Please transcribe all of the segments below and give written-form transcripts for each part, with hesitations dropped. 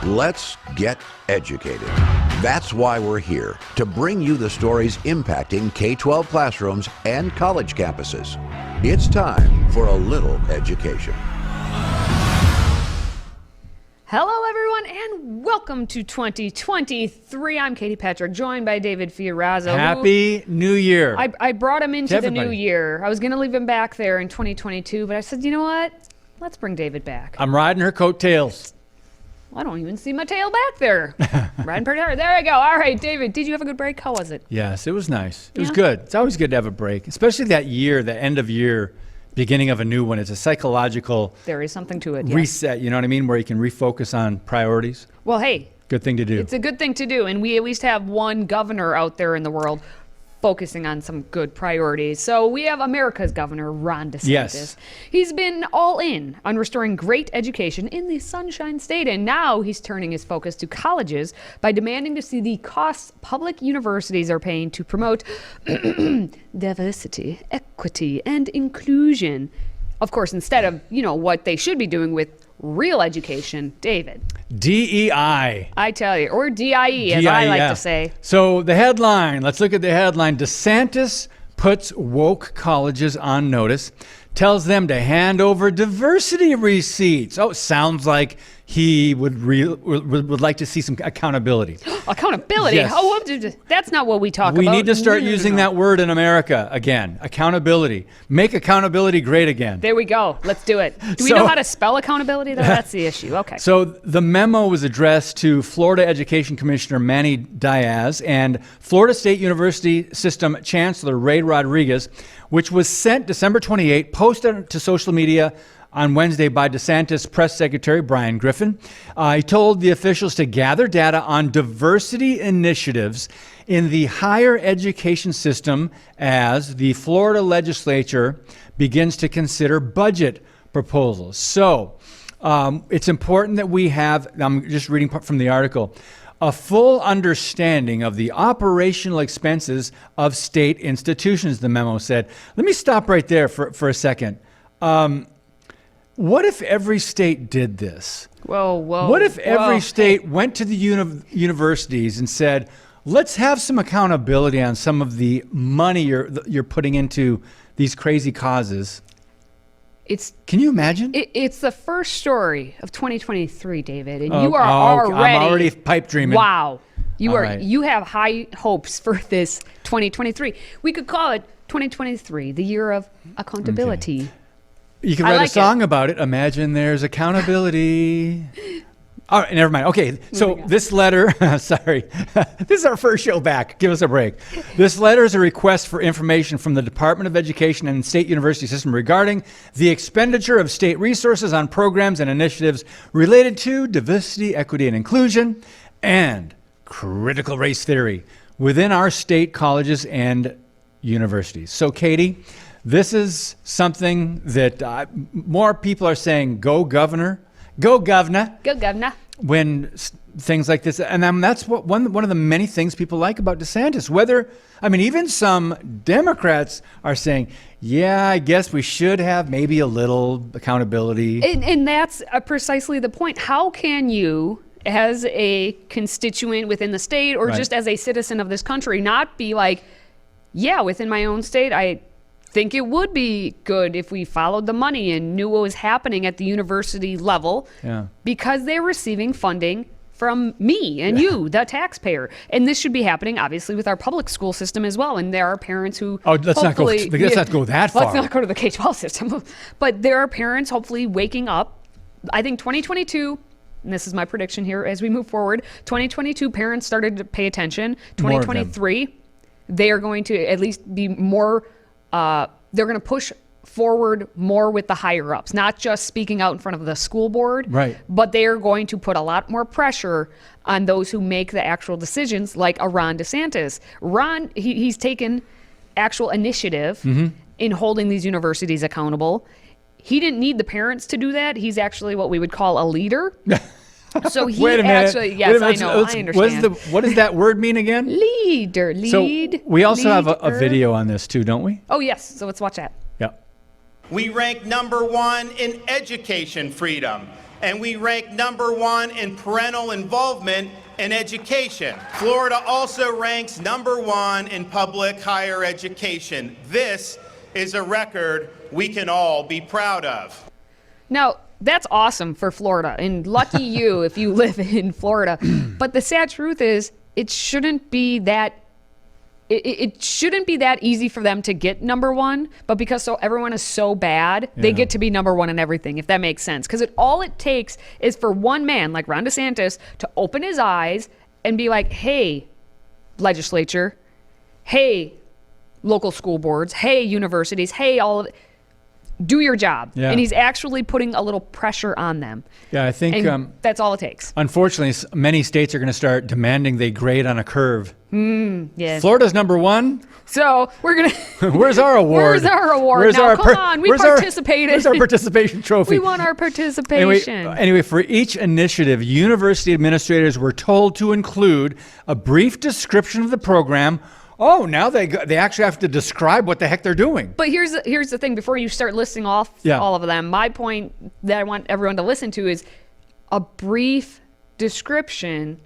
Let's get educated. That's why we're here, to bring you the stories impacting K-12 classrooms and college campuses. It's time for a little education. Hello, everyone, and welcome to 2023. I'm Katie Patrick, joined by David Fiorazzo. Happy New Year. I brought him into the new year. I was going to leave him back there in 2022, but I said, you know what? Let's bring David back. I'm riding her coattails. I don't even see my tail back there. Riding pretty hard. There we go. All right, David, did you have a good break? How was it? Yes, it was nice. It was good. It's always good to have a break, especially that year, the end of year, beginning of a new one. It's a psychological There is something to it. reset, you know what I mean, where you can refocus on priorities. Well, hey. Good thing to do. It's a good thing to do, and we at least have one governor out there in the world focusing on some good priorities. So we have America's governor, Ron DeSantis. Yes. He's been all in on restoring great education in the Sunshine State, and now he's turning his focus to colleges by demanding to see the costs public universities are paying to promote diversity, equity, and inclusion. Of course, instead of, what they should be doing with real education. David. DEI. I tell you, or DIE, as I like to say. So the headline, let's look at the headline. DeSantis puts woke colleges on notice, tells them to hand over diversity receipts. Oh, sounds like he would like to see some accountability. Accountability? Yes. Oh, that's not what we talk about. We need to start using that word in America again. Accountability. Make accountability great again. There we go. Let's do it. Do we know how to spell accountability, though? That's the issue. Okay. So the memo was addressed to Florida Education Commissioner Manny Diaz and Florida State University System Chancellor Ray Rodriguez, which was sent December 28, posted to social media on Wednesday by DeSantis press secretary Brian Griffin. He told the officials to gather data on diversity initiatives in the higher education system as the Florida legislature begins to consider budget proposals. So it's important that we have, I'm just reading from the article, a full understanding of the operational expenses of state institutions, the memo said. Let me stop right there for a second. What if every state did this? Whoa. What if every state went to the universities and said, let's have some accountability on some of the money you're putting into these crazy causes? Can you imagine? It's the first story of 2023, David, and you are already. I'm already pipe dreaming. Wow, you are. Right. You have high hopes for this 2023. We could call it 2023, the year of accountability. Okay. You can write a song about it. Imagine there's accountability. All right, never mind. Okay, so this letter, sorry, this is our first show back. Give us a break. This letter is a request for information from the Department of Education and State University System regarding the expenditure of state resources on programs and initiatives related to diversity, equity, and inclusion, and critical race theory within our state colleges and universities. So, Katie, this is something that more people are saying, go governor, go governor. Go governor. When things like this, and that's what one of the many things people like about DeSantis. Even some Democrats are saying, yeah, I guess we should have maybe a little accountability. And that's precisely the point. How can you, as a constituent within the state or just as a citizen of this country, not be like, yeah, within my own state, I think it would be good if we followed the money and knew what was happening at the university level because they're receiving funding from me and you, the taxpayer. And this should be happening, obviously, with our public school system as well. And there are parents who let's not go that far. Let's not go to the K-12 system. But there are parents hopefully waking up. I think 2022, and this is my prediction here as we move forward, 2022 parents started to pay attention. 2023, they are going to at least be more... they're going to push forward more with the higher ups, not just speaking out in front of the school board, but they are going to put a lot more pressure on those who make the actual decisions, like a Ron DeSantis. Ron, he's taken actual initiative in holding these universities accountable. He didn't need the parents to do that. He's actually what we would call a leader. So he Wait a minute. actually, yes, I know, I understand. What does that word mean again? Leader. So we also have a video on this too, don't we? Oh, yes. So let's watch that. Yeah. We rank #1 in education freedom. and we rank number 1 in parental involvement in education. Florida also ranks number 1 in public higher education. This is a record we can all be proud of. Now, that's awesome for Florida, and lucky you if you live in Florida. But the sad truth is, it shouldn't be that easy for them to get number 1, but because everyone is so bad, they get to be number 1 in everything, if that makes sense. Because all it takes is for one man like Ron DeSantis to open his eyes and be like, hey, legislature, hey, local school boards, hey, universities, hey, all of it. Do your job. Yeah. And he's actually putting a little pressure on them. Yeah, I think that's all it takes. Unfortunately, many states are going to start demanding they grade on a curve. Yes. Florida's number 1. So we're going to... Where's our award? Where's our award? Now, come on. We participated. Where's our participation trophy? We want our participation. Anyway, for each initiative, university administrators were told to include a brief description of the program. Oh, now they actually have to describe what the heck they're doing. But here's the thing. Before you start listing off all of them, my point that I want everyone to listen to is a brief description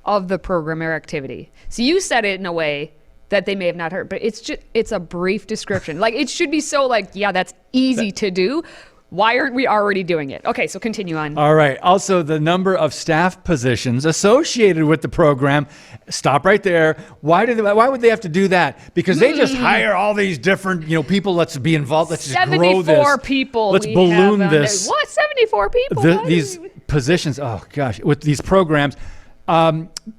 of the program or activity. So you said it in a way that they may have not heard, but it's a brief description. Like, it should be so that's easy to do. Why aren't we already doing it? Okay, so continue on. All right. Also, the number of staff positions associated with the program. Stop right there. Why would they have to do that? Because they just hire all these different, people. Let's be involved. Let's just grow this. 74 people. Let's balloon this. What? 74 people? These positions. Oh gosh, with these programs.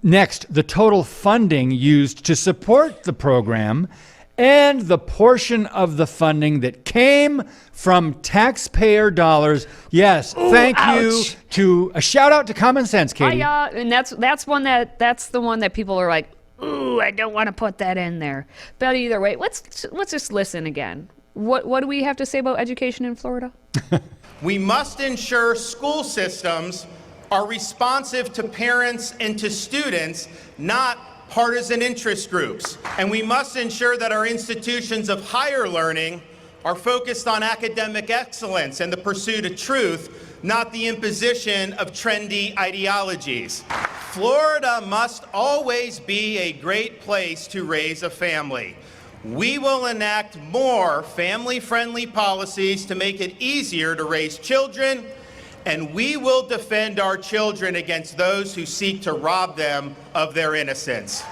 Next, the total funding used to support the program, and the portion of the funding that came from taxpayer dollars. Yes, thank you to a shout out to Common Sense, Katie. And that's the one that people are like, ooh, I don't want to put that in there. But either way, let's just listen again. What do we have to say about education in Florida? We must ensure school systems are responsive to parents and to students, not partisan interest groups. And we must ensure that our institutions of higher learning are focused on academic excellence and the pursuit of truth, not the imposition of trendy ideologies. Florida must always be a great place to raise a family. We will enact more family-friendly policies to make it easier to raise children, and we will defend our children against those who seek to rob them of their innocence.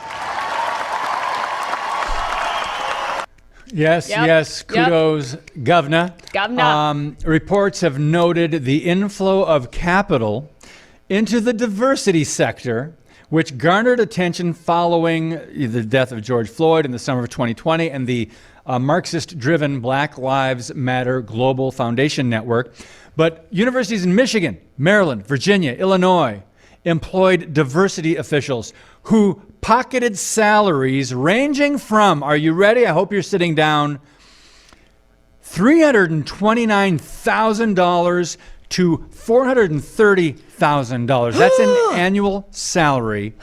Yes. Kudos, Governor. Reports have noted the inflow of capital into the diversity sector, which garnered attention following the death of George Floyd in the summer of 2020 and the Marxist-driven Black Lives Matter Global Foundation Network. But universities in Michigan, Maryland, Virginia, Illinois employed diversity officials who pocketed salaries ranging from, are you ready? I hope you're sitting down, $329,000 to $430,000. That's an annual salary,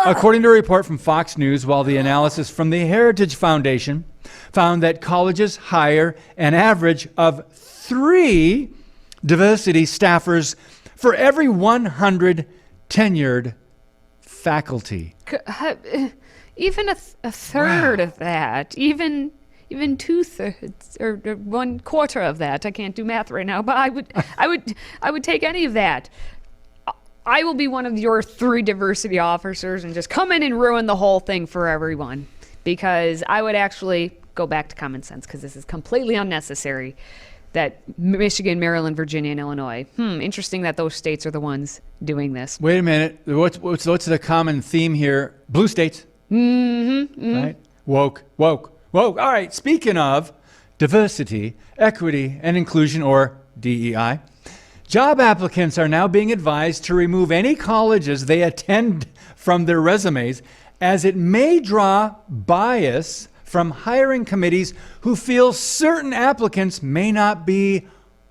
according to a report from Fox News, while the analysis from the Heritage Foundation found that colleges hire an average of 3 diversity staffers for every 100 tenured faculty. Even a third of that, even 2/3 or 1/4 of that. I can't do math right now, but I would take any of that. I will be one of your 3 diversity officers and just come in and ruin the whole thing for everyone, because I would actually go back to common sense, because this is completely unnecessary. That Michigan, Maryland, Virginia, and Illinois. Interesting that those states are the ones doing this. Wait a minute. What's the common theme here? Blue states. Right? Woke. All right. Speaking of diversity, equity, and inclusion, or DEI, job applicants are now being advised to remove any colleges they attend from their resumes, as it may draw bias from hiring committees who feel certain applicants may not be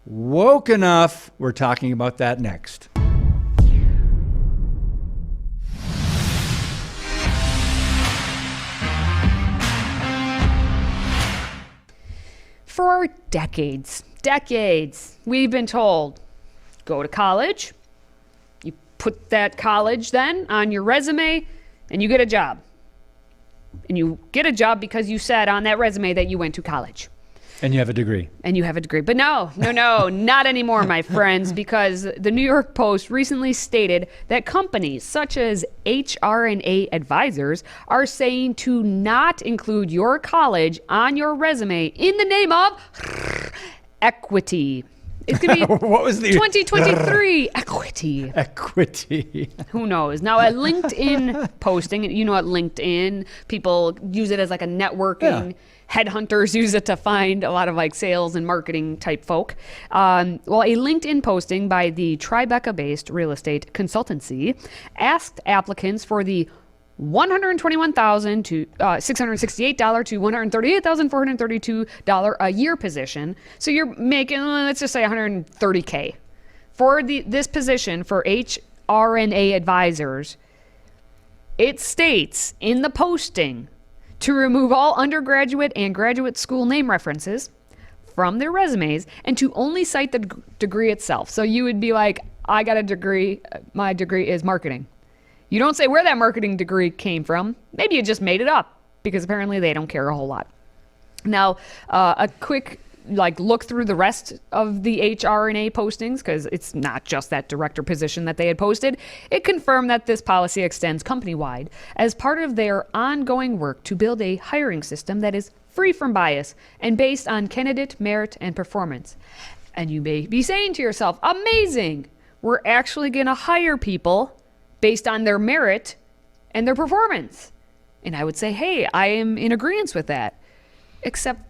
woke enough. We're talking about that next. For decades, we've been told go to college, you put that college then on your resume, and you get a job. And you get a job because you said on that resume that you went to college. And you have a degree. And you have a degree. But no, not anymore, my friends, because the New York Post recently stated that companies such as HR&A advisors are saying to not include your college on your resume in the name of equity. It's going to be What was the 2023 equity. Equity. Who knows? Now, a LinkedIn posting, you know, at LinkedIn, people use it as like a networking. Yeah. Headhunters use it to find a lot of like sales and marketing type folk. Well, a LinkedIn posting by the Tribeca-based real estate consultancy asked applicants for the $121,668 to $138,432 a year position. So you're making, let's just say $130K. For this position for HR&A advisors, it states in the posting to remove all undergraduate and graduate school name references from their resumes and to only cite the degree itself. So you would be like, I got a degree, my degree is marketing. You don't say where that marketing degree came from. Maybe you just made it up because apparently they don't care a whole lot. Now, a quick look through the rest of the HR&A postings, because it's not just that director position that they had posted. It confirmed that this policy extends company-wide as part of their ongoing work to build a hiring system that is free from bias and based on candidate merit and performance. And you may be saying to yourself, amazing, we're actually going to hire people based on their merit and their performance. And I would say, hey, I am in agreement with that. Except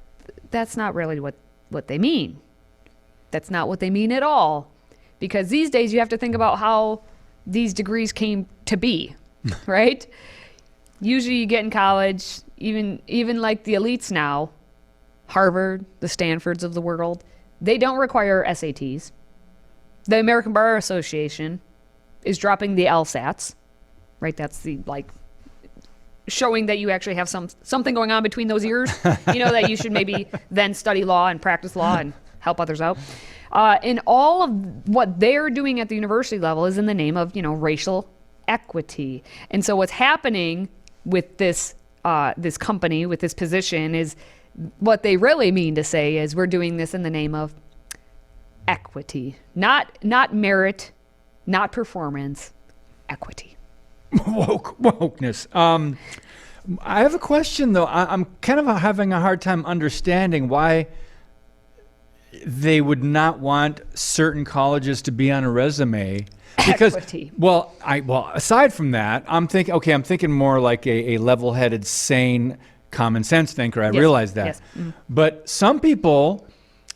that's not really what they mean. That's not what they mean at all. Because these days you have to think about how these degrees came to be, right? Usually you get in college, even like the elites now, Harvard, the Stanfords of the world, they don't require SATs. The American Bar Association is dropping the LSATs, right? That's the showing that you actually have something going on between those ears. You know, that you should maybe then study law and practice law and help others out. And all of what they're doing at the university level is in the name of, racial equity. And so what's happening with this company, with this position, is what they really mean to say is we're doing this in the name of equity, not merit, not performance, equity. Wokeness. I have a question, though. I'm kind of having a hard time understanding why they would not want certain colleges to be on a resume. Because, equity. Well, aside from that, I'm thinking more like a level-headed, sane, common sense thinker. I realize that. Yes. Mm. But some people,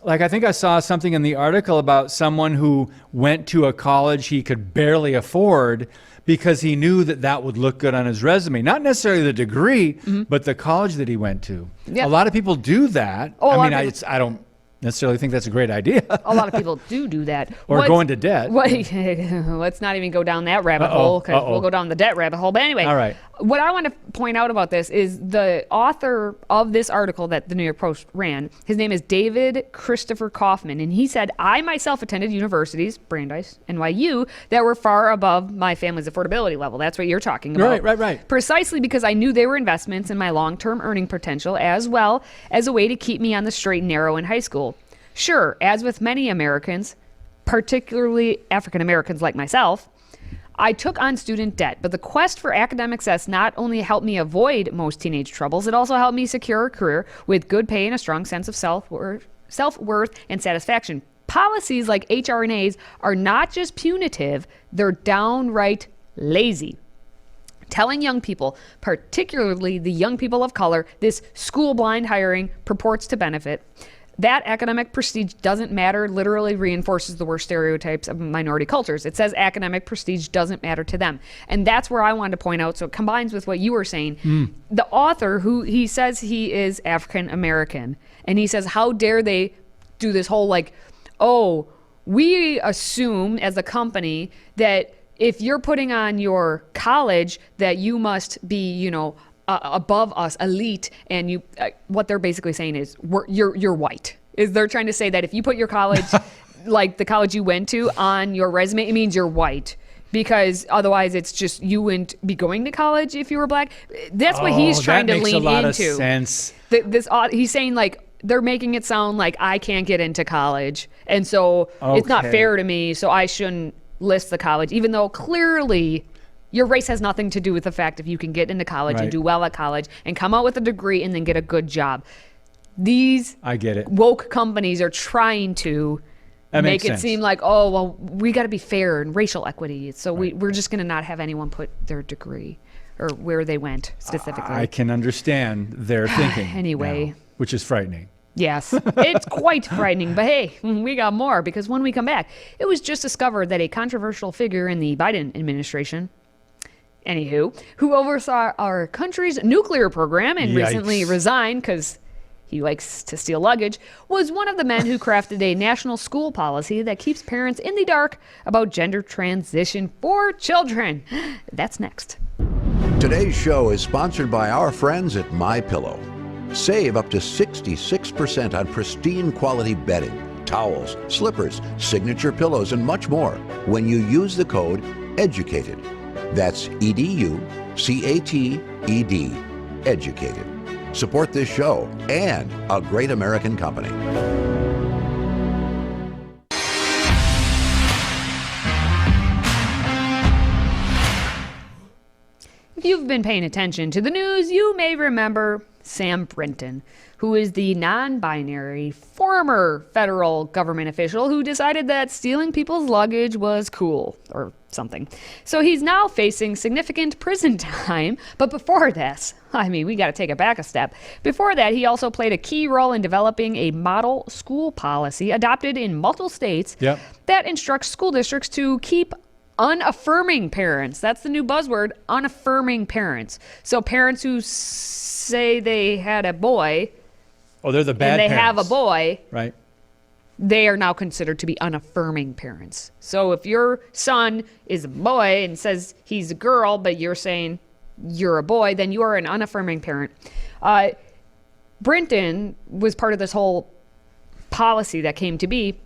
I think I saw something in the article about someone who went to a college he could barely afford because he knew that would look good on his resume. Not necessarily the degree, but the college that he went to. Yeah. A lot of people do that. I don't necessarily think that's a great idea. A lot of people do that. Or go into debt. Let's not even go down that rabbit hole, because we'll go down the debt rabbit hole. But anyway, all right. What I want to point out about this is the author of this article that the New York Post ran, his name is David Christopher Kaufman, and he said, I myself attended universities, Brandeis, NYU, that were far above my family's affordability level. That's what you're talking about. Right. Precisely because I knew they were investments in my long-term earning potential, as well as a way to keep me on the straight and narrow in high school. Sure, as with many Americans, particularly African Americans like myself, I took on student debt, but the quest for academic success not only helped me avoid most teenage troubles, it also helped me secure a career with good pay and a strong sense of self-worth and satisfaction. Policies like HR&As are not just punitive, they're downright lazy. Telling young people, particularly the young people of color, this school-blind hiring purports to benefit. That academic prestige doesn't matter literally reinforces the worst stereotypes of minority cultures. It says academic prestige doesn't matter to them. And that's where I wanted to point out, so it combines with what you were saying. The author, who he says he is African American, and he says, how dare they do this whole we assume as a company that if you're putting on your college that you must be, above us, elite, and you what they're basically saying is you're white. Is they're trying to say that if you put your college like the college you went to on your resume, it means you're white. Because otherwise, it's just you wouldn't be going to college if you were black. That's what he's trying to lean into. That makes a lot of sense. He's saying like they're making it sound like I can't get into college, and so it's not fair to me. So I shouldn't list the college, even though clearly your race has nothing to do with the fact if you can get into college and do well at college and come out with a degree and then get a good job. These I get it. Woke companies are trying to make it seem like, oh, well, we got to be fair and racial equity. So we're just going to not have anyone put their degree or where they went specifically. I can understand their thinking. Anyway. Now, which is frightening. Yes, it's quite frightening. But hey, we got more because when we come back, it was just discovered that a controversial figure in the Biden administration, who oversaw our country's nuclear program and recently resigned because he likes to steal luggage, was one of the men who crafted a national school policy that keeps parents in the dark about gender transition for children. That's next. Today's show is sponsored by our friends at MyPillow. Save up to 66% on pristine quality bedding, towels, slippers, signature pillows, and much more when you use the code EDUCATED. That's EDUCATED. Educated. Support this show and a great American company. If you've been paying attention to the news, you may remember Sam Brinton, who is the non-binary former federal government official who decided that stealing people's luggage was cool or something. So he's now facing significant prison time. But before this, we got to take it back a step. Before that, he also played a key role in developing a model school policy adopted in multiple states that instructs school districts to keep unaffirming parents. That's the new buzzword, unaffirming parents. So parents who say they had a boy, they're the bad and they parents. have a boy, right? They are now considered to be unaffirming parents. So if your son is a boy and says he's a girl, but you're saying you're a boy, then you are an unaffirming parent. Brinton was part of this whole policy that came to be,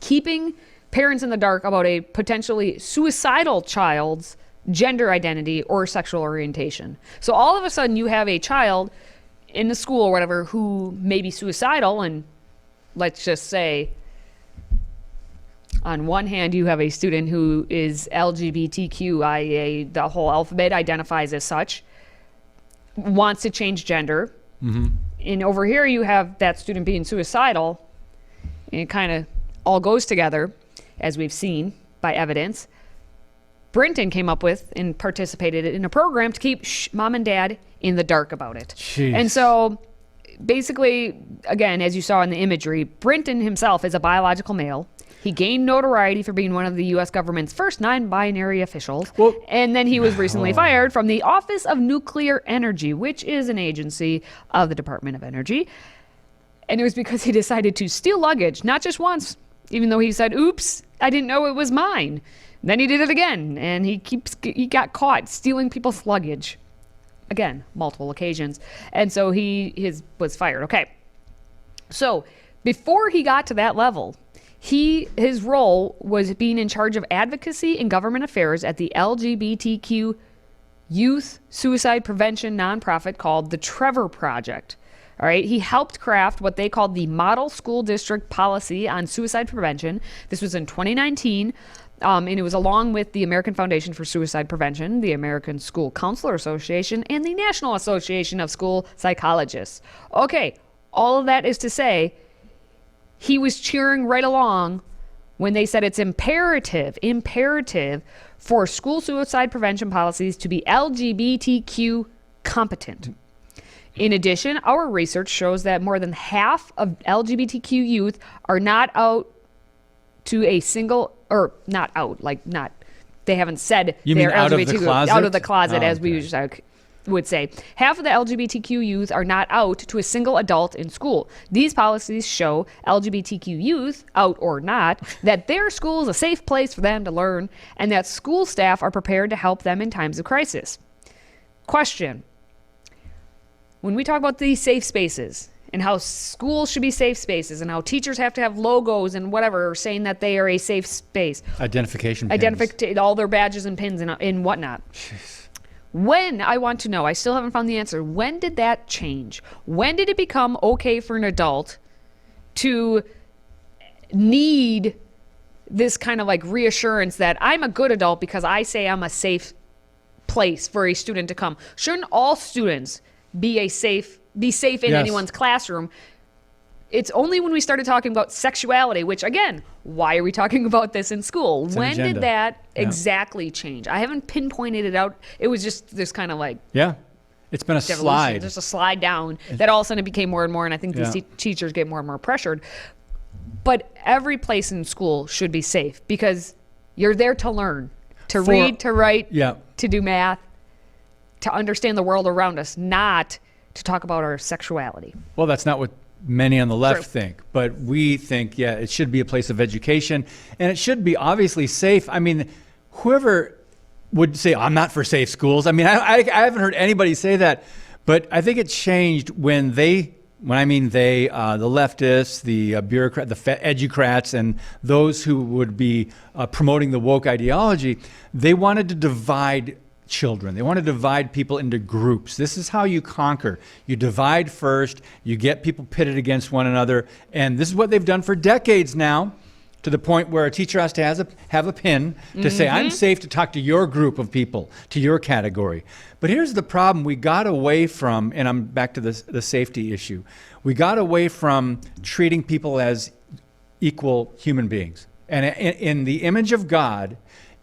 keeping parents in the dark about a potentially suicidal child's gender identity or sexual orientation. So all of a sudden you have a child in the school or whatever who may be suicidal, and let's just say on one hand you have a student who is LGBTQIA, the whole alphabet identifies as such, wants to change gender. And over here you have that student being suicidal, and it kind of all goes together, as we've seen by evidence. Brinton came up with and participated in a program to keep mom and dad in the dark about it. Jeez. And so basically, again, as you saw in the imagery, Brinton himself is a biological male. He gained notoriety for being one of the U.S. government's first non-binary officials. And then he was recently fired from the Office of Nuclear Energy, which is an agency of the Department of Energy. And it was because he decided to steal luggage, not just once, even though he said, oops, I didn't know it was mine. Then he did it again, and he got caught stealing people's luggage. Again, multiple occasions. And so he was fired. Okay. So before he got to that level, his role was being in charge of advocacy and government affairs at the LGBTQ youth suicide prevention nonprofit called the Trevor Project. All right. He helped craft what they called the Model School District Policy on Suicide Prevention. This was in 2019. And it was along with the American Foundation for Suicide Prevention, the American School Counselor Association, and the National Association of School Psychologists. Okay. All of that is to say, he was cheering right along when they said it's imperative for school suicide prevention policies to be LGBTQ competent. In addition, our research shows that more than half of LGBTQ youth are not out to a single, or not out, like not, they haven't said they're LGBTQ, out of the closet, as we would say. Half of the LGBTQ youth are not out to a single adult in school. These policies show LGBTQ youth, out or not, that their school is a safe place for them to learn, and that school staff are prepared to help them in times of crisis. Question. When we talk about these safe spaces and how schools should be safe spaces and how teachers have to have logos and whatever saying that they are a safe space. Identification pins. All their badges and pins and whatnot. Jeez. When, I want to know, I still haven't found the answer. When did that change? When did it become okay for an adult to need this kind of like reassurance that I'm a good adult because I say I'm a safe place for a student to come? Shouldn't all students be safe in anyone's classroom? It's only when we started talking about sexuality, which again, why are we talking about this in school? When did that exactly change? I haven't pinpointed it out. It was just this kind of like it's been a slide. Just a slide down that all of a sudden it became more and more, and I think these teachers get more and more pressured. But every place in school should be safe because you're there to learn, to read, to write, to do math, to understand the world around us, not to talk about our sexuality. Well, that's not what many on the left think, but we think, it should be a place of education, and it should be obviously safe. I mean, whoever would say, I'm not for safe schools. I mean, I haven't heard anybody say that, but I think it changed when the leftists, the bureaucrats, the educrats, and those who would be promoting the woke ideology, they wanted to divide children. They want to divide people into groups. This is how you conquer. You divide first, you get people pitted against one another, and this is what they've done for decades now, to the point where a teacher has to have a pin to say, I'm safe to talk to your group of people, to your category. But here's the problem. We got away from, and I'm back to the safety issue, we got away from treating people as equal human beings. And in the image of God,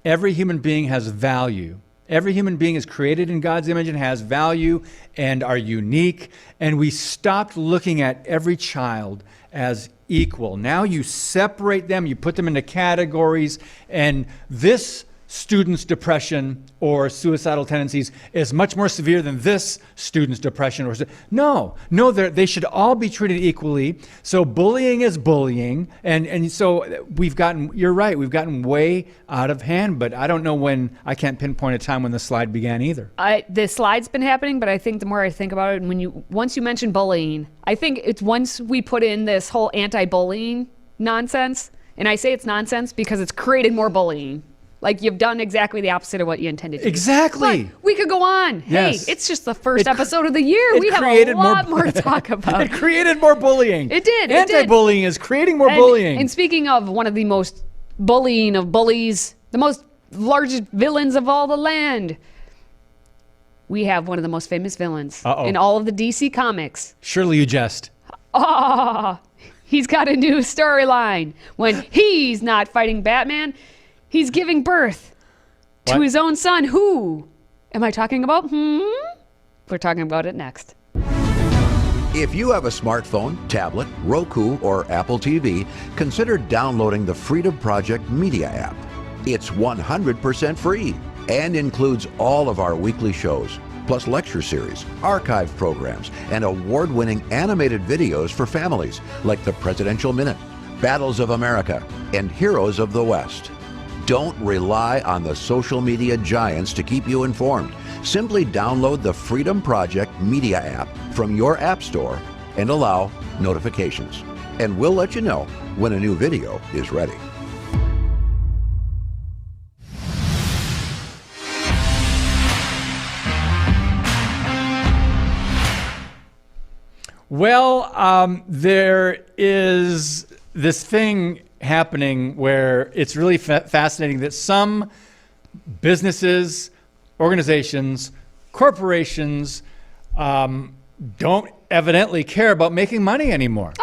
every human being has value. Every human being is created in God's image and has value and are unique. And we stopped looking at every child as equal. Now you separate them, you put them into categories, and this student's depression or suicidal tendencies is much more severe than this student's depression. No, they should all be treated equally. So bullying is bullying. And so you're right, we've gotten way out of hand, but I don't know when, I can't pinpoint a time when the slide began either. The slide's been happening, but I think the more I think about it, once you mention bullying, I think it's once we put in this whole anti-bullying nonsense, and I say it's nonsense because it's created more bullying. Like, you've done exactly the opposite of what you intended to do. Exactly. But we could go on. Yes. Hey, it's just the first episode of the year. We have a lot more to talk about. It created more bullying. It did. Anti-bullying is creating more bullying. And speaking of one of the most bullying of bullies, the most largest villains of all the land, we have one of the most famous villains in all of the DC comics. Surely you jest. He's got a new storyline. When he's not fighting Batman, he's giving birth to his own son. Who am I talking about? We're talking about it next. If you have a smartphone, tablet, Roku, or Apple TV, consider downloading the Freedom Project Media app. It's 100% free and includes all of our weekly shows, plus lecture series, archive programs, and award-winning animated videos for families like the Presidential Minute, Battles of America, and Heroes of the West. Don't rely on the social media giants to keep you informed. Simply download the Freedom Project Media app from your app store and allow notifications. And we'll let you know when a new video is ready. Well, there is this thing happening where it's really fascinating that some businesses, organizations, corporations don't evidently care about making money anymore.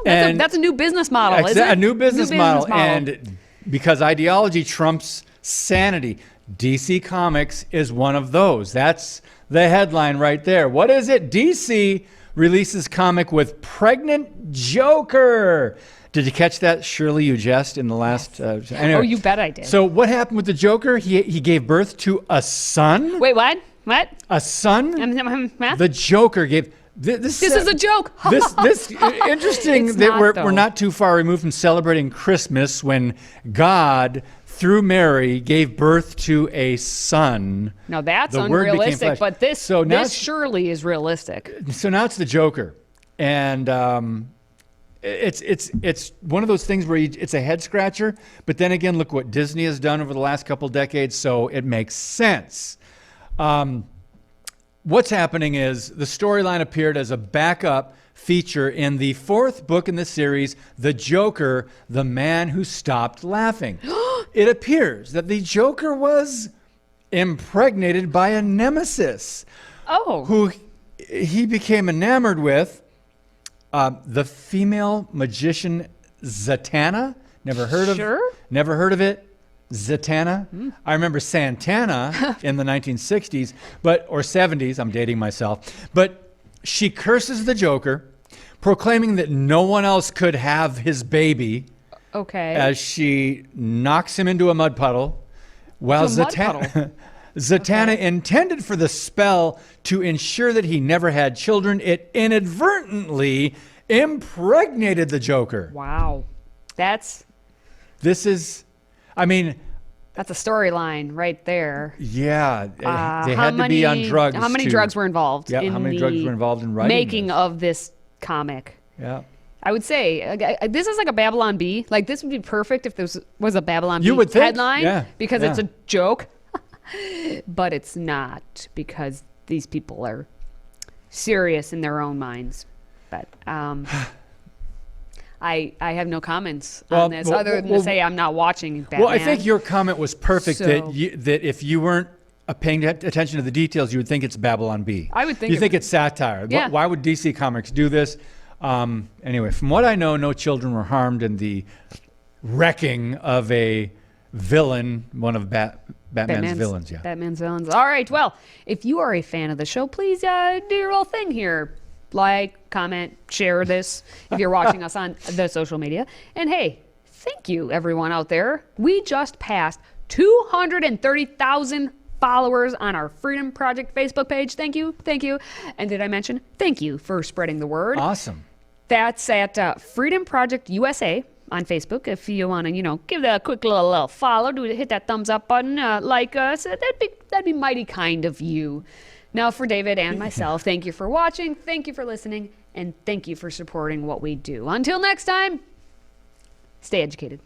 That's a new business model, isn't it? A new business model. And because ideology trumps sanity, DC Comics is one of those. That's the headline right there. What is it? DC releases comic with pregnant Joker. Did you catch that? Surely you jest in the last... Anyway. You bet I did. So what happened with the Joker? He gave birth to a son? Wait, what? What? A son? The Joker gave... This is a joke. This interesting that we're not too far removed from celebrating Christmas when God, through Mary, gave birth to a son. Now that's unrealistic, but this surely is realistic. So now it's the Joker. And it's one of those things where it's a head scratcher, but then again, look what Disney has done over the last couple decades, so it makes sense. What's happening is the storyline appeared as a backup feature in the 4th book in the series, The Joker, The Man Who Stopped Laughing. It appears that the Joker was impregnated by a nemesis. Oh. Who he became enamored with. The female magician Zatanna. Never heard of it. Zatanna. I remember Santana in the 1960s, or 70s. I'm dating myself. But she curses the Joker, proclaiming that no one else could have his baby. Okay. As she knocks him into a mud puddle, while Zatanna intended for the spell to ensure that he never had children. It inadvertently impregnated the Joker. Wow. That's a storyline right there. Yeah. They had to be on drugs. How many drugs were involved? Yeah, how many drugs were involved in writing making of this comic? Yeah. I would say this is like a Babylon Bee. Like, this would be perfect if this was a Babylon Bee would think. headline. Yeah. Because it's a joke. But it's not, because these people are serious in their own minds. But I have no comments on this other than to say I'm not watching Batman. Well, I think your comment was perfect, So- that if you weren't paying attention to the details, you would think it's Babylon Bee. I would think you think it's satire. Yeah. Why would DC Comics do this? Anyway, from what I know, no children were harmed in the wrecking of a villain, one of Batman's villains. Yeah. Batman's villains. All right. Well, if you are a fan of the show, please do your little thing here. Like, comment, share this if you're watching us on the social media. And hey, thank you, everyone out there. We just passed 230,000 followers on our Freedom Project Facebook page. Thank you. Thank you. And did I mention thank you for spreading the word? Awesome. That's at Freedom Project USA on Facebook. If you want to, give that a quick little follow, hit that thumbs up button, like us. That'd be mighty kind of you. Now, for David and myself, thank you for watching, thank you for listening, and thank you for supporting what we do. Until next time, stay educated.